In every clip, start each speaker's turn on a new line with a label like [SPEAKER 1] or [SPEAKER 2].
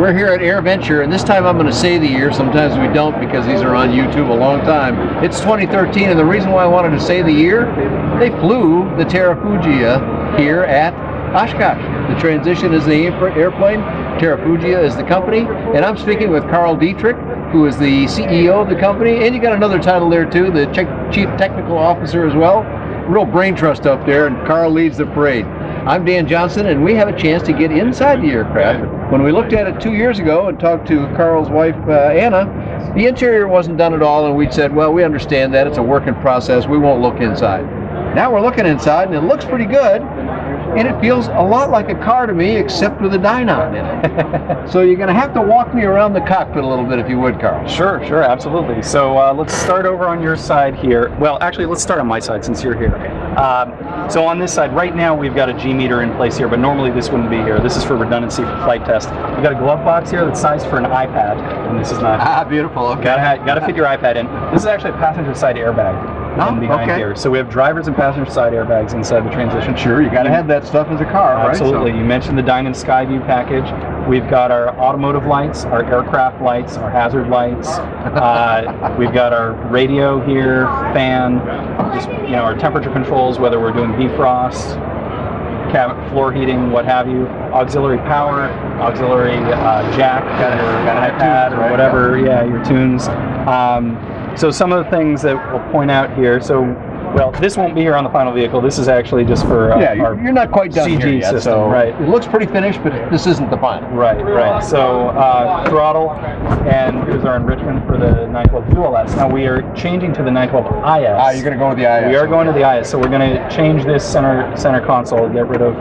[SPEAKER 1] We're here at AirVenture, and this time I'm going to say the year. Sometimes we don't because these are on YouTube a long time. It's 2013, and the reason why I wanted to say the year, they flew the Terrafugia here at Oshkosh. The Transition is the airplane, Terrafugia is the company, and I'm speaking with Carl Dietrich, who is the CEO of the company, and you got another title there too, the Chief Technical Officer as well. Real brain trust up there, and Carl leads the parade. I'm Dan Johnson, and we have a chance to get inside the aircraft. When we looked at it 2 years ago and talked to Carl's wife, Anna, the interior wasn't done at all, and we'd said, well, we understand that. It's a working process. We won't look inside. Now we're looking inside, and it looks pretty good, and it feels a lot like a car to me, except with a dynon in it. So you're going to have to walk me around the cockpit a little bit, if you would, Carl.
[SPEAKER 2] Sure, absolutely. So let's start over on your side here. Well, actually, let's start on my side since you're here. So on this side, right now we've got a G meter in place here, but normally this wouldn't be here. This is for redundancy for flight test. We've got a glove box here that's sized for an iPad, and this is not.
[SPEAKER 1] Ah, beautiful. Okay.
[SPEAKER 2] Got to fit your iPad in. This is actually a passenger side airbag. Behind here. So we have drivers and passenger side airbags inside the Transition.
[SPEAKER 1] Sure, you got to have that stuff as a car, right?
[SPEAKER 2] Absolutely. So. You mentioned the Dynon Skyview package. We've got our automotive lights, our aircraft lights, our hazard lights. We've got our radio here, fan, just our temperature controls, whether we're doing defrost, cabin floor heating, what have you. Auxiliary power, auxiliary jack, got an iPad or whatever. Yeah, your tunes. So some of the things that we'll point out here. So, well, this won't be here on the final vehicle. This is actually just for our
[SPEAKER 1] you're not quite done
[SPEAKER 2] CG
[SPEAKER 1] here yet,
[SPEAKER 2] system,
[SPEAKER 1] so
[SPEAKER 2] right?
[SPEAKER 1] It looks pretty finished, but this isn't the final.
[SPEAKER 2] Right. So throttle, and here's our enrichment for the 912 Dual S. Now we are changing to the 912 IS.
[SPEAKER 1] You're going to go with the IS.
[SPEAKER 2] We are going to the IS, so we're going to change this center console, get rid of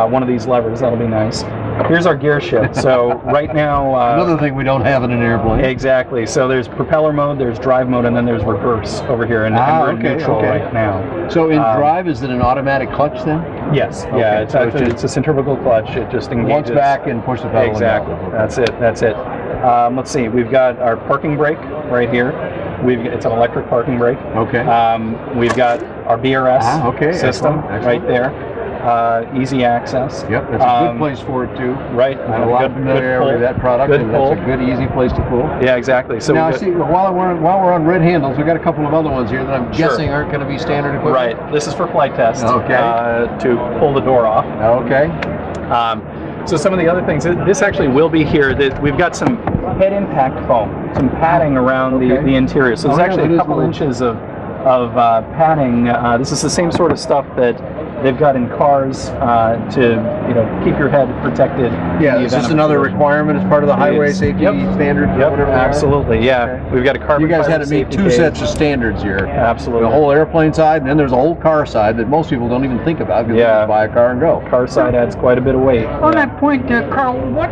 [SPEAKER 2] one of these levers. That'll be nice. Here's our gear shift. So right now,
[SPEAKER 1] another thing we don't have in an airplane.
[SPEAKER 2] Exactly. So there's propeller mode, there's drive mode, and then there's reverse over here, and we're in neutral right now.
[SPEAKER 1] So in drive, is it an automatic clutch then?
[SPEAKER 2] Yes.
[SPEAKER 1] Okay.
[SPEAKER 2] Yeah. It's a centrifugal clutch. It just engages.
[SPEAKER 1] Once back and push the pedal.
[SPEAKER 2] Exactly. That's it. Let's see. We've got our parking brake right here. It's an electric parking brake.
[SPEAKER 1] Okay.
[SPEAKER 2] We've got our BRS system
[SPEAKER 1] Excellent.
[SPEAKER 2] right there. Easy access.
[SPEAKER 1] Yep, that's a good place for it too.
[SPEAKER 2] Right.
[SPEAKER 1] I have a lot of familiarity with that product, and that's a good, easy place to pull.
[SPEAKER 2] Yeah, exactly. So
[SPEAKER 1] now, I see, while we're on red handles, we've got a couple of other ones here that I'm guessing aren't going to be standard equipment.
[SPEAKER 2] Right. This is for flight test.
[SPEAKER 1] Okay.
[SPEAKER 2] To pull the door off.
[SPEAKER 1] Okay.
[SPEAKER 2] So some of the other things, this actually will be here. That we've got some head impact foam, some padding around the interior. So there's actually a couple inches of padding. This is the same sort of stuff that they've got in cars to keep your head protected.
[SPEAKER 1] Yeah, is this another requirement as part of the highway safety standards?
[SPEAKER 2] Yep,
[SPEAKER 1] whatever
[SPEAKER 2] absolutely. Yeah.
[SPEAKER 1] Okay.
[SPEAKER 2] We've got a carbon.
[SPEAKER 1] You guys had to meet two sets of standards here.
[SPEAKER 2] Absolutely.
[SPEAKER 1] The whole airplane side, and then there's a whole car side that most people don't even think about because they just buy a car and go.
[SPEAKER 2] Car side adds quite a bit of weight.
[SPEAKER 3] On that point, Carl, what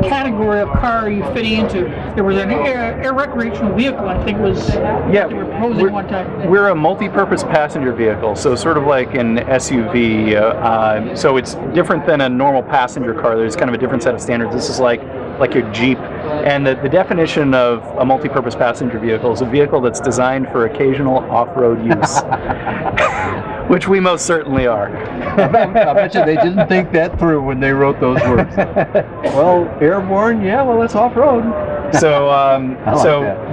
[SPEAKER 3] category of car are you fitting into? There was an air recreational vehicle, I think, was they were proposing one time.
[SPEAKER 2] We're a multi-purpose passenger vehicle, so sort of like an SUV. So it's different than a normal passenger car. There's kind of a different set of standards. This is like your Jeep. And the definition of a multi-purpose passenger vehicle is a vehicle that's designed for occasional off-road use. Which we most certainly are.
[SPEAKER 1] I bet you they didn't think that through when they wrote those words. Well, airborne, that's off-road.
[SPEAKER 2] So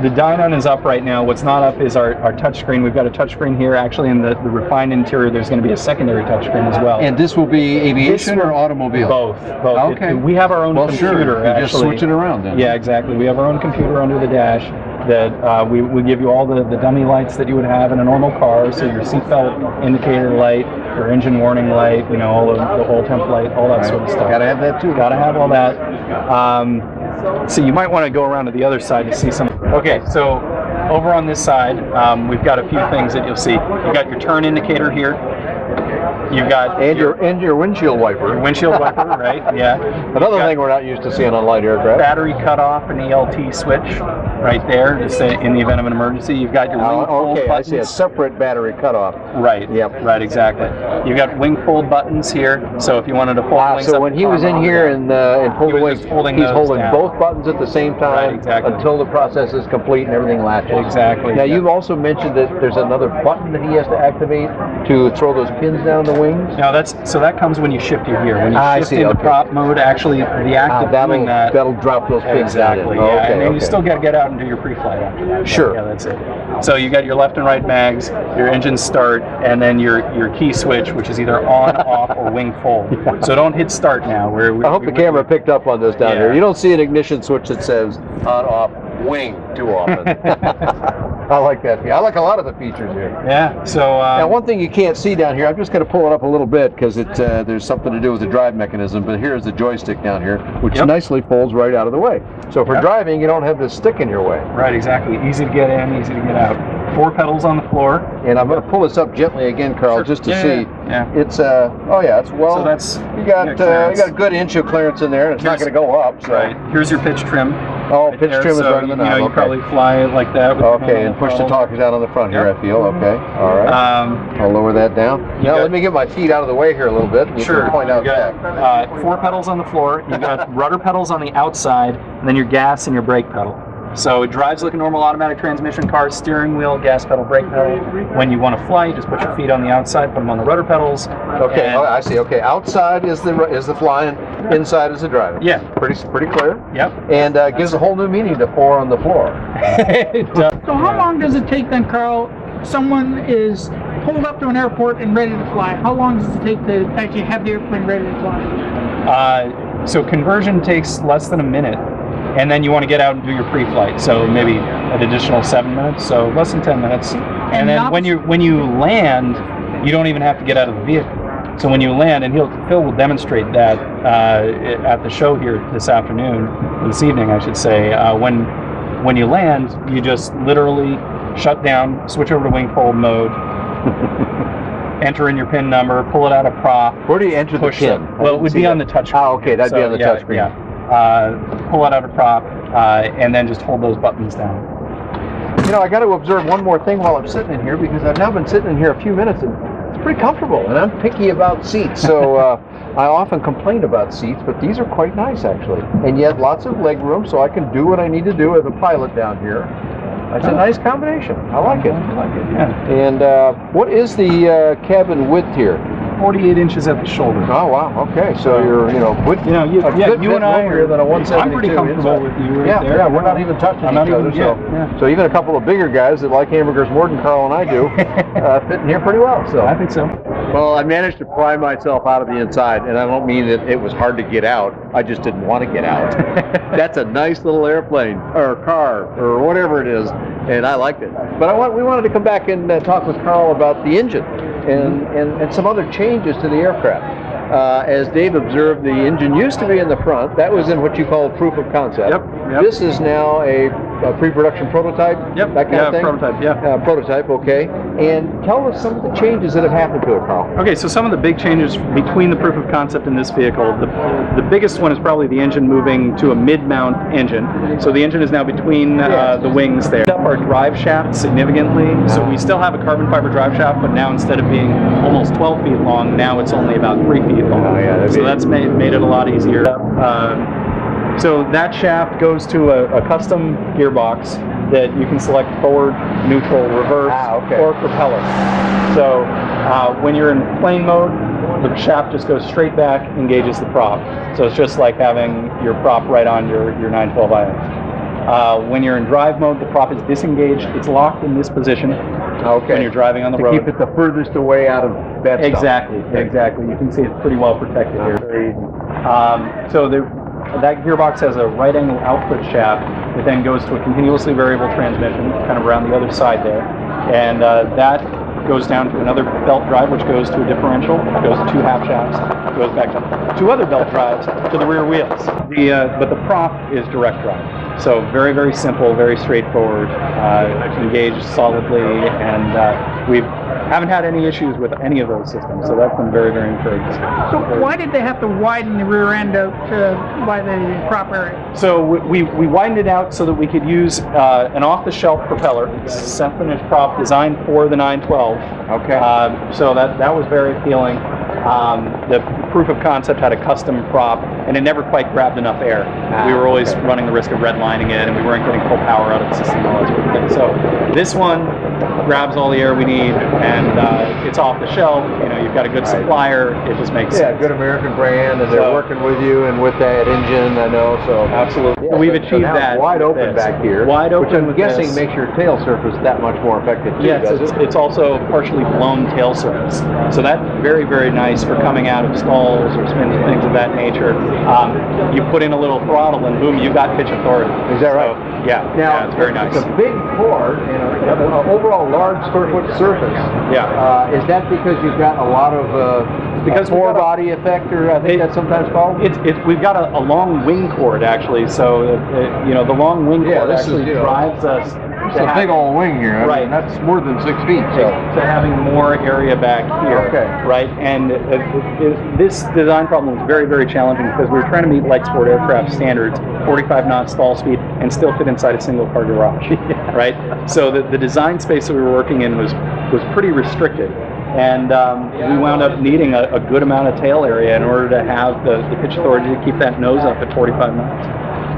[SPEAKER 2] the Dynon is up right now. What's not up is our touchscreen. We've got a touchscreen here. Actually, in the refined interior, there's going to be a secondary touchscreen as well.
[SPEAKER 1] And this will be aviation or automobile?
[SPEAKER 2] Both.
[SPEAKER 1] Okay.
[SPEAKER 2] We have our own computer.
[SPEAKER 1] Sure. You just switch it around then.
[SPEAKER 2] Yeah, exactly. We have our own computer under the dash that we give you all the dummy lights that you would have in a normal car. So your seatbelt indicator light, your engine warning light, all of the whole temp light, all that sort of stuff.
[SPEAKER 1] Got to have that too.
[SPEAKER 2] Got to have all that. So you might want to go around to the other side to see some. Okay, so over on this side, we've got a few things that you'll see. You've got your turn indicator here. You've got
[SPEAKER 1] your windshield wiper.
[SPEAKER 2] Your windshield wiper, right? Yeah.
[SPEAKER 1] Another thing we're not used to seeing on light aircraft.
[SPEAKER 2] Battery cutoff and ELT switch. right there, just in the event of an emergency. You've got your wing fold
[SPEAKER 1] okay,
[SPEAKER 2] buttons.
[SPEAKER 1] I see a separate battery cutoff.
[SPEAKER 2] Right.
[SPEAKER 1] Yep.
[SPEAKER 2] Right. Exactly. You've got wing fold buttons here. So if you wanted to fold the wings
[SPEAKER 1] So
[SPEAKER 2] up,
[SPEAKER 1] when he was in here and pulled the wings,
[SPEAKER 2] just holding
[SPEAKER 1] he's
[SPEAKER 2] those
[SPEAKER 1] holding
[SPEAKER 2] down.
[SPEAKER 1] both buttons at the same time,
[SPEAKER 2] Right, exactly.
[SPEAKER 1] until the process is complete and everything latches.
[SPEAKER 2] Exactly.
[SPEAKER 1] Now
[SPEAKER 2] yeah.
[SPEAKER 1] you've also mentioned that there's another button that he has to activate to throw those pins down the wings.
[SPEAKER 2] No, that comes when you shift your gear. When you
[SPEAKER 1] I
[SPEAKER 2] shift
[SPEAKER 1] see,
[SPEAKER 2] into
[SPEAKER 1] okay.
[SPEAKER 2] prop mode, actually the act of doing
[SPEAKER 1] that'll drop those pins
[SPEAKER 2] exactly.
[SPEAKER 1] down.
[SPEAKER 2] Yeah,
[SPEAKER 1] Okay,
[SPEAKER 2] and then
[SPEAKER 1] okay.
[SPEAKER 2] you still got to get out and do your pre-flight after that.
[SPEAKER 1] Sure.
[SPEAKER 2] Yeah, that's it. So you got your left and right mags, your engine start, and then your key switch, which is either on, off, or wing fold.
[SPEAKER 1] Yeah.
[SPEAKER 2] So don't hit start now.
[SPEAKER 1] I hope the camera picked up on this down
[SPEAKER 2] Yeah.
[SPEAKER 1] here. You don't see an ignition switch that says on, off, wing too often. I like that. I like a lot of the features here.
[SPEAKER 2] Yeah. So
[SPEAKER 1] Now, one thing you can't see down here, I'm just going to pull it up a little bit because there's something to do with the drive mechanism, but here's the joystick down here, which nicely folds right out of the way. So for driving, you don't have this stick in your way.
[SPEAKER 2] Right, exactly. Easy to get in, easy to get out. 4 pedals on the floor.
[SPEAKER 1] And I'm going to pull this up gently again, Carl, just to see.
[SPEAKER 2] Yeah.
[SPEAKER 1] It's it's well.
[SPEAKER 2] So that's
[SPEAKER 1] you got a good inch of clearance in there, and it's not going to go up. So.
[SPEAKER 2] Right. Here's your pitch trim.
[SPEAKER 1] Oh,
[SPEAKER 2] right
[SPEAKER 1] pitch
[SPEAKER 2] there.
[SPEAKER 1] trim is
[SPEAKER 2] So,
[SPEAKER 1] right in the knob.
[SPEAKER 2] you probably fly it like that. With
[SPEAKER 1] Okay, and push the talkers down on the front here, I feel. Okay, all right. I'll lower that down. Now let me get my feet out of the way here a little bit. And you can point out that.
[SPEAKER 2] 4 pedals on the floor. You've got rudder pedals on the outside, and then your gas and your brake pedal. So it drives like a normal automatic transmission car, steering wheel, gas pedal, brake pedal. When you want to fly, you just put your feet on the outside, put them on the rudder pedals.
[SPEAKER 1] Okay, I see. Okay, outside is the flying, inside is the driving.
[SPEAKER 2] Yeah.
[SPEAKER 1] Pretty clear.
[SPEAKER 2] Yep.
[SPEAKER 1] And gives a whole new meaning to 4 on the floor.
[SPEAKER 2] It does.
[SPEAKER 3] So how long does it take then, Carl? Someone is pulled up to an airport and ready to fly. How long does it take to actually have the airplane ready to fly?
[SPEAKER 2] So conversion takes less than a minute. And then you want to get out and do your pre-flight, so maybe an additional 7 minutes, so less than 10 minutes. And then when you land, you don't even have to get out of the vehicle. So when you land, and Phil will demonstrate that at the show here this evening, I should say. When you land, you just literally shut down, switch over to wing fold mode, enter in your PIN number, pull it out of prop.
[SPEAKER 1] Where do you enter the PIN?
[SPEAKER 2] Well, it would be on the touch screen.
[SPEAKER 1] Oh, okay, that'd be on the touch screen.
[SPEAKER 2] Yeah. Pull it out of prop, and then just hold those buttons down.
[SPEAKER 1] You know, I got to observe one more thing while I'm sitting in here, because I've now been sitting in here a few minutes, and it's pretty comfortable, and I'm picky about seats, so I often complain about seats, but these are quite nice, actually. And yet lots of leg room, so I can do what I need to do as a pilot down here. It's a nice combination. I like it.
[SPEAKER 2] Yeah.
[SPEAKER 1] And what is the cabin width here?
[SPEAKER 2] 48 inches at the shoulder.
[SPEAKER 1] Oh wow. Okay. So you're you
[SPEAKER 2] and I
[SPEAKER 1] are than a 172.
[SPEAKER 2] I'm pretty comfortable with you right there.
[SPEAKER 1] Yeah. We're not even touching each other. So even a couple of bigger guys that like hamburgers more than Carl and I do fit in here pretty well. So
[SPEAKER 2] I think so.
[SPEAKER 1] Well, I managed to pry myself out of the inside, and I don't mean that it was hard to get out. I just didn't want to get out. That's a nice little airplane or car or whatever it is, and I liked it. But we wanted to come back and talk with Carl about the engine and some other changes to the aircraft. As Dave observed, the engine used to be in the front. That was in what you call proof of concept.
[SPEAKER 2] Yep.
[SPEAKER 1] This is now a pre-production prototype.
[SPEAKER 2] Yep.
[SPEAKER 1] That kind of thing.
[SPEAKER 2] Prototype. Yeah.
[SPEAKER 1] Prototype. Okay. And tell us some of the changes that have happened to it, Carl.
[SPEAKER 2] Okay, so some of the big changes between the proof of concept and this vehicle, the biggest one is probably the engine moving to a mid-mount engine. So the engine is now between the wings there. Up our drive shaft significantly. So we still have a carbon fiber drive shaft, but now instead of being almost 12 feet long, now it's only about 3 feet long.
[SPEAKER 1] Oh, yeah,
[SPEAKER 2] so that's made it a lot easier. So that shaft goes to a custom gearbox that you can select forward, neutral, reverse, or propeller. So when you're in plane mode, the shaft just goes straight back, engages the prop. So it's just like having your prop right on your 912IX. When you're in drive mode, the prop is disengaged. It's locked in this position when you're driving on the road.
[SPEAKER 1] To keep it the furthest away out of that stuff.
[SPEAKER 2] Exactly. You can see it's pretty well protected here. So that gearbox has a right angle output shaft that then goes to a continuously variable transmission, kind of around the other side there. And that goes down to another belt drive, which goes to a differential, goes to 2 half shafts, goes back to 2 other belt drives to the rear wheels. But the prop is direct drive. So very, very simple, very straightforward, engaged solidly, and we haven't had any issues with any of those systems, so that's been very, very encouraging.
[SPEAKER 3] So why did they have to widen the rear end out by the prop area?
[SPEAKER 2] So we widened it out so that we could use an off-the-shelf propeller. It's a center-finished prop designed for the 912.
[SPEAKER 1] Okay.
[SPEAKER 2] So that was very appealing. The proof of concept had a custom prop, and it never quite grabbed enough air. We were always running the risk of redlining it, and we weren't getting full power out of the system and all that sort of thing. So this one grabs all the air we need, and it's off the shelf. You know, you've got a good supplier. It just makes sense.
[SPEAKER 1] Yeah, good American brand, and they're working with you and with that engine, I know. So
[SPEAKER 2] absolutely,
[SPEAKER 1] yeah,
[SPEAKER 2] we've
[SPEAKER 1] so
[SPEAKER 2] achieved
[SPEAKER 1] now
[SPEAKER 2] that.
[SPEAKER 1] Wide open back here,
[SPEAKER 2] wide open,
[SPEAKER 1] which I'm
[SPEAKER 2] with
[SPEAKER 1] guessing
[SPEAKER 2] this.
[SPEAKER 1] makes your tail surface that much more effective too.
[SPEAKER 2] Yes, it's also partially blown tail surface, so that's very, very nice for coming out of stalls or spins, things of that nature. You put in a little throttle, and boom, you got pitch authority.
[SPEAKER 1] Is that right?
[SPEAKER 2] So, yeah.
[SPEAKER 1] Now,
[SPEAKER 2] yeah, it's very nice.
[SPEAKER 1] It's a big port and an overall large square foot surface.
[SPEAKER 2] Yeah.
[SPEAKER 1] Is that because you've got a lot of
[SPEAKER 2] because
[SPEAKER 1] four body effect, or I think that's sometimes called?
[SPEAKER 2] We've got a long wing cord actually, so you know, the long wing cord actually drives us.
[SPEAKER 1] It's a big old wing here.
[SPEAKER 2] Right.
[SPEAKER 1] I mean, that's more than 6 feet. So.
[SPEAKER 2] To having more area back here.
[SPEAKER 1] Okay.
[SPEAKER 2] Right. And this design problem was very, very challenging because we were trying to meet light sport aircraft standards, 45 knot stall speed, and still fit inside a single car garage. Right. So the design space that we were working in was pretty restricted. And we wound up needing a good amount of tail area in order to have the pitch authority to keep that nose up at 45 knots.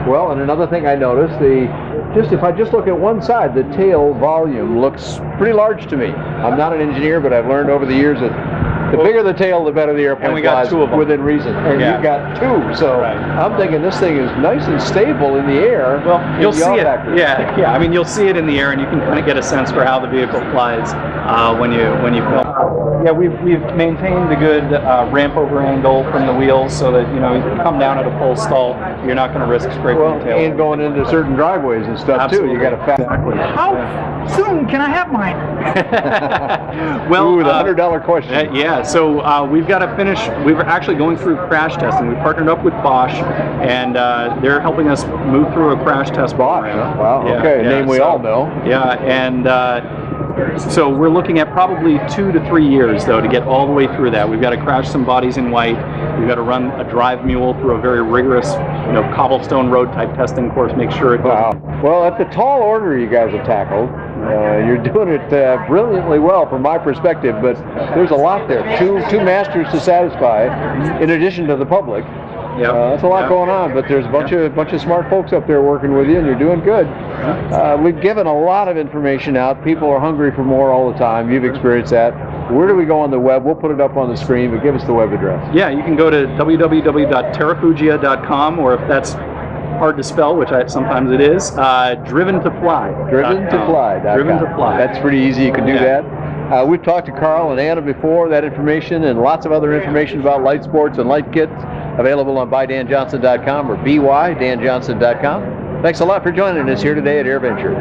[SPEAKER 1] Well, and another thing I noticed, if I just look at one side, the tail volume looks pretty large to me. I'm not an engineer, but I've learned over the years that the bigger the tail, the better the airplane
[SPEAKER 2] and we got
[SPEAKER 1] flies
[SPEAKER 2] 2 of them.
[SPEAKER 1] within reason. And you've got 2, so I'm thinking this thing is nice and stable in the air.
[SPEAKER 2] Well, you'll see it.
[SPEAKER 1] Factor.
[SPEAKER 2] Yeah. I mean, you'll see it in the air, and you can kind of get a sense for how the vehicle flies when you film. Yeah, we've maintained a good ramp over angle from the wheels, so that you come down at a full stall, you're not going to risk scraping the tail.
[SPEAKER 1] And going into certain driveways and stuff
[SPEAKER 2] Absolutely.
[SPEAKER 1] too. You got to factor.
[SPEAKER 3] How soon can I have mine?
[SPEAKER 2] Well,
[SPEAKER 1] the $100 question.
[SPEAKER 2] Yeah, so we've got to finish. We were actually going through crash testing. We partnered up with Bosch, and they're helping us move through a crash test.
[SPEAKER 1] Bosch, huh? Wow.
[SPEAKER 2] Yeah,
[SPEAKER 1] okay,
[SPEAKER 2] yeah,
[SPEAKER 1] name we all know.
[SPEAKER 2] Yeah, and so we're looking at probably 2 to 3 years though to get all the way through that. We've got to crash some bodies in white. We've got to run a drive mule through a very rigorous, cobblestone road type testing course. Make sure it.
[SPEAKER 1] Wow. Well, that's a tall order you guys have tackled. You're doing it brilliantly well from my perspective, but there's a lot there. Two masters to satisfy, in addition to the public.
[SPEAKER 2] Yeah,
[SPEAKER 1] that's a lot going on, but there's a bunch of smart folks up there working with you, and you're doing good. We've given a lot of information out. People are hungry for more all the time. You've experienced that. Where do we go on the web? We'll put it up on the screen, but give us the web address.
[SPEAKER 2] Yeah, you can go to www.terrafugia.com, or if that's hard to spell, which sometimes it is, driven to fly.
[SPEAKER 1] Driven to fly.
[SPEAKER 2] Driven to fly.
[SPEAKER 1] That's pretty easy. You can do that. We've talked to Carl and Anna before. That information and lots of other information about light sports and light kits available on buydanjohnson.com or bydanjohnson.com. Thanks a lot for joining us here today at AirVenture.